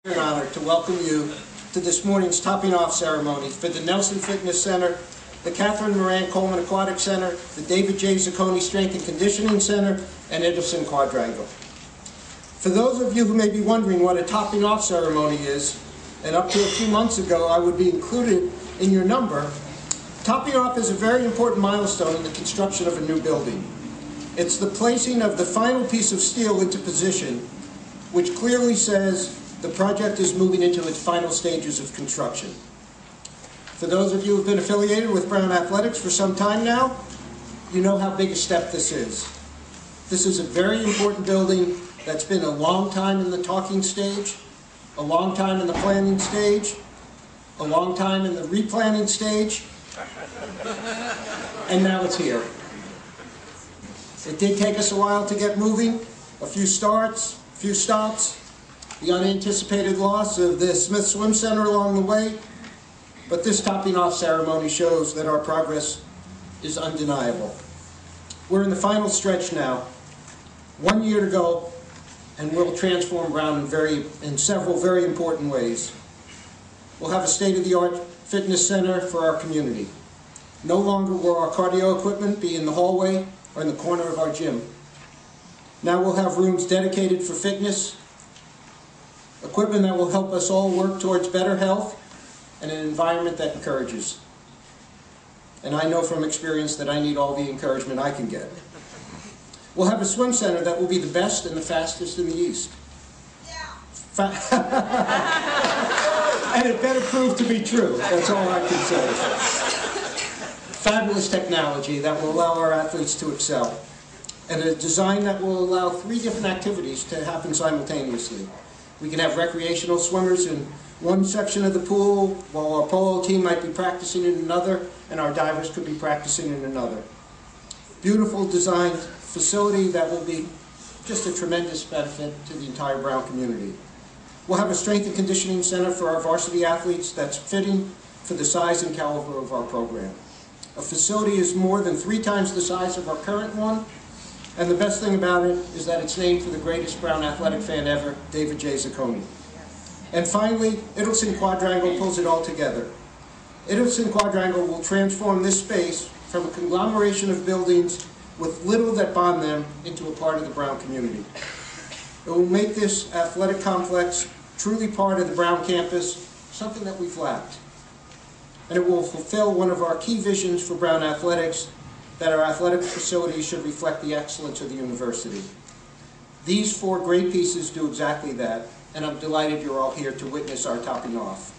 An honor to welcome you to this morning's topping off ceremony for the Nelson Fitness Center, the Katherine Moran Coleman Aquatics Center, the David J. Zucconi Strength and Conditioning Center, and Ittleson Quadrangle. For those of you who may be wondering what a topping off ceremony is, and up to a few months ago I would be included in your number, topping off is a very important milestone in the construction of a new building. It's the placing of the final piece of steel into position, which clearly says the project is moving into its final stages of construction. For those of you who have been affiliated with Brown Athletics for some time now, you know how big a step this is. This is a very important building that's been a long time in the talking stage, a long time in the planning stage, a long time in the replanning stage, and now it's here. It did take us a while to get moving, a few starts, a few stops, the unanticipated loss of the Smith Swim Center along the way, but this topping off ceremony shows that our progress is undeniable. We're in the final stretch now, 1 year to go, and we'll transform Brown in several very important ways. We'll have a state-of-the-art fitness center for our community. No longer will our cardio equipment be in the hallway or in the corner of our gym. Now we'll have rooms dedicated for fitness, equipment that will help us all work towards better health, and an environment that encourages. And I know from experience that I need all the encouragement I can get. We'll have a swim center that will be the best and the fastest in the East. Yeah. And it better prove to be true. That's all I can say. Fabulous technology that will allow our athletes to excel. And a design that will allow 3 different activities to happen simultaneously. We can have recreational swimmers in one section of the pool, while our polo team might be practicing in another, and our divers could be practicing in another. Beautiful designed facility that will be just a tremendous benefit to the entire Brown community. We'll have a strength and conditioning center for our varsity athletes that's fitting for the size and caliber of our program. A facility is more than 3 times the size of our current one, and the best thing about it is that it's named for the greatest Brown athletic fan ever, David J. Zucconi. And finally, Ittleson Quadrangle pulls it all together. Ittleson Quadrangle will transform this space from a conglomeration of buildings with little that bond them into a part of the Brown community. It will make this athletic complex truly part of the Brown campus, something that we've lacked. And it will fulfill one of our key visions for Brown Athletics, that our athletic facilities should reflect the excellence of the university. These 4 great pieces do exactly that, and I'm delighted you're all here to witness our topping off.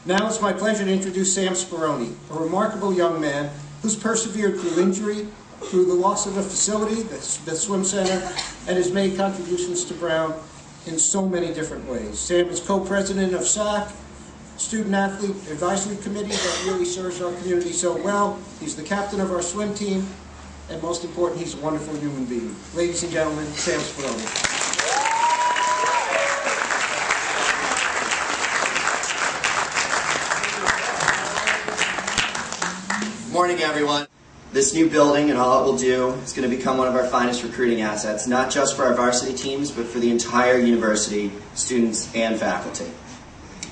Now it's my pleasure to introduce Sam Speroni, a remarkable young man who's persevered through injury, through the loss of a facility, the swim center, and has made contributions to Brown in so many different ways. Sam is co-president of SAC, Student Athlete Advisory Committee that really serves our community so well. He's the captain of our swim team, and most important, he's a wonderful human being. Ladies and gentlemen, Sam Speroni. Morning, everyone. This new building and all it will do is going to become one of our finest recruiting assets, not just for our varsity teams, but for the entire university, students, and faculty.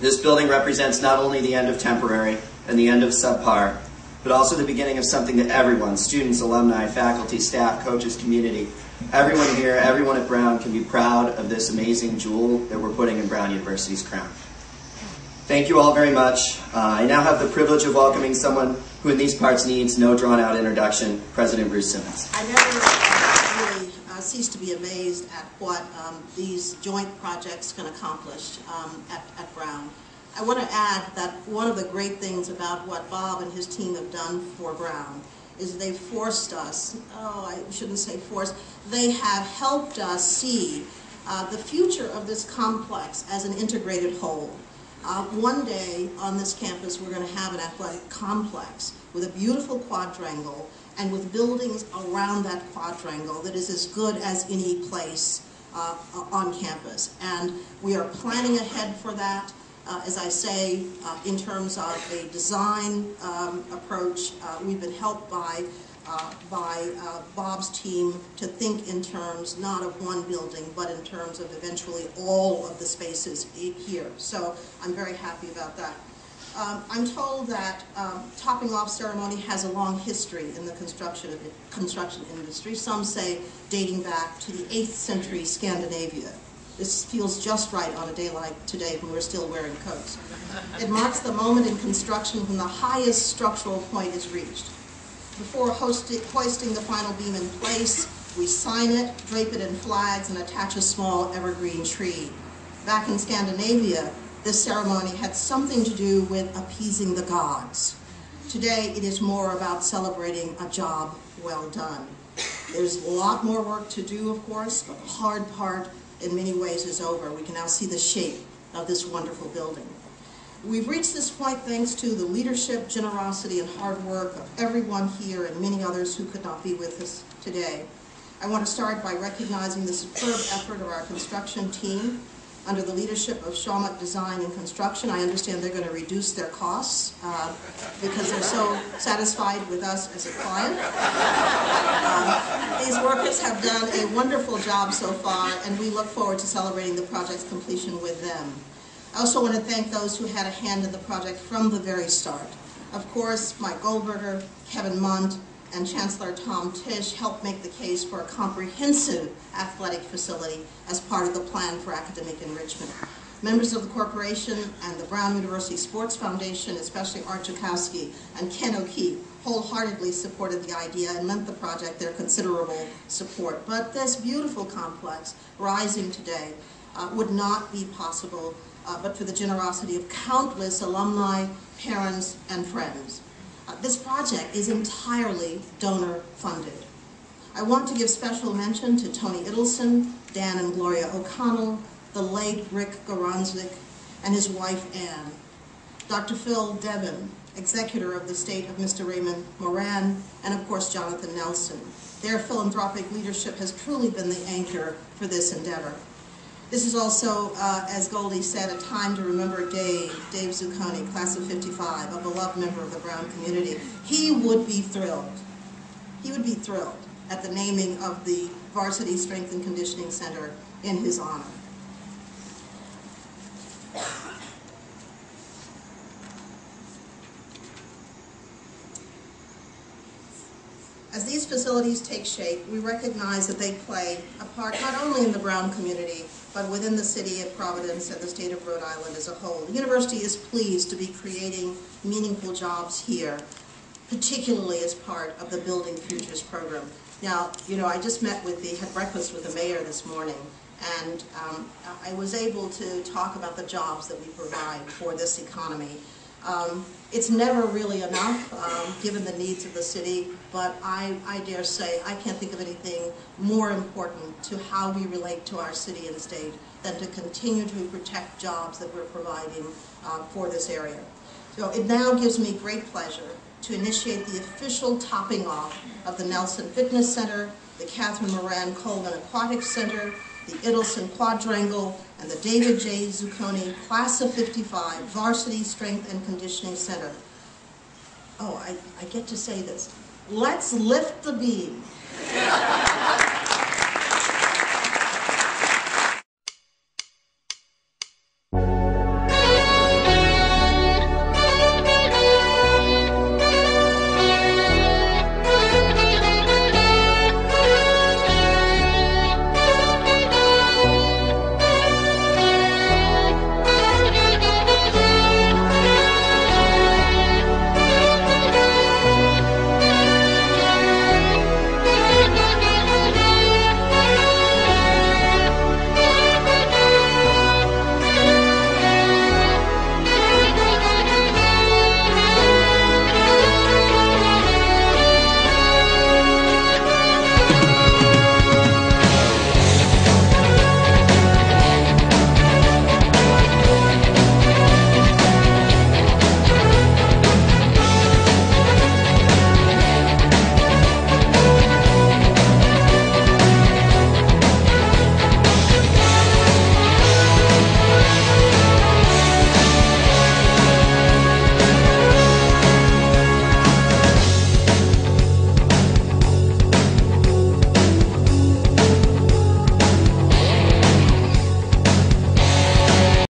This building represents not only the end of temporary and the end of subpar, but also the beginning of something that everyone, students, alumni, faculty, staff, coaches, community, everyone here, everyone at Brown can be proud of this amazing jewel that we're putting in Brown University's crown. Thank you all very much. I now have the privilege of welcoming someone who in these parts needs no drawn-out introduction, President Bruce Simmons. I never really cease to be amazed at what these joint projects can accomplish at Brown. I want to add that one of the great things about what Bob and his team have done for Brown is they've forced us, I shouldn't say forced, they have helped us see the future of this complex as an integrated whole. One day on this campus we're going to have an athletic complex with a beautiful quadrangle and with buildings around that quadrangle that is as good as any place on campus. And we are planning ahead for that. As I say, in terms of a design approach, we've been helped by by Bob's team to think in terms not of one building, but in terms of eventually all of the spaces here. So I'm very happy about that. I'm told that topping off ceremony has a long history in the construction industry. Some say dating back to the 8th century Scandinavia. This feels just right on a day like today when we're still wearing coats. It marks the moment in construction when the highest structural point is reached. Before hoisting the final beam in place, we sign it, drape it in flags, and attach a small evergreen tree. Back in Scandinavia, this ceremony had something to do with appeasing the gods. Today, it is more about celebrating a job well done. There's a lot more work to do, of course, but the hard part in many ways is over. We can now see the shape of this wonderful building. We've reached this point thanks to the leadership, generosity, and hard work of everyone here and many others who could not be with us today. I want to start by recognizing the superb effort of our construction team. Under the leadership of Shawmut Design and Construction, I understand they're going to reduce their costs because they're so satisfied with us as a client. These workers have done a wonderful job so far, and we look forward to celebrating the project's completion with them. I also want to thank those who had a hand in the project from the very start. Of course, Mike Goldberger, Kevin Munt, and Chancellor Tom Tisch helped make the case for a comprehensive athletic facility as part of the plan for academic enrichment. Members of the corporation and the Brown University Sports Foundation, especially Art Joukowsky and Ken O'Keefe, wholeheartedly supported the idea and lent the project their considerable support. But this beautiful complex, rising today, would not be possible but for the generosity of countless alumni, parents, and friends. This project is entirely donor-funded. I want to give special mention to Tony Ittleson, Dan and Gloria O'Connell, the late Rick Goranszik, and his wife Anne, Dr. Phil Devon, executor of the estate of Mr. Raymond Moran, and of course Jonathan Nelson. Their philanthropic leadership has truly been the anchor for this endeavor. This is also, as Goldie said, a time to remember Dave Zucconi, class of '55, a beloved member of the Brown community. He would be thrilled. He would be thrilled at the naming of the Varsity Strength and Conditioning Center in his honor. As these facilities take shape, we recognize that they play a part not only in the Brown community, but within the city of Providence and the state of Rhode Island as a whole. The university is pleased to be creating meaningful jobs here, particularly as part of the Building Futures program. Now, you know, I just had breakfast with the mayor this morning, and I was able to talk about the jobs that we provide for this economy. It's never really enough, given the needs of the city, but I dare say I can't think of anything more important to how we relate to our city and state than to continue to protect jobs that we're providing for this area. So it now gives me great pleasure to initiate the official topping off of the Nelson Fitness Center, the Katherine Moran Coleman Aquatics Center, the Ittleson Quadrangle, and the David J. Zucconi Class of '55 Varsity Strength and Conditioning Center. Oh, I get to say this. Let's lift the beam.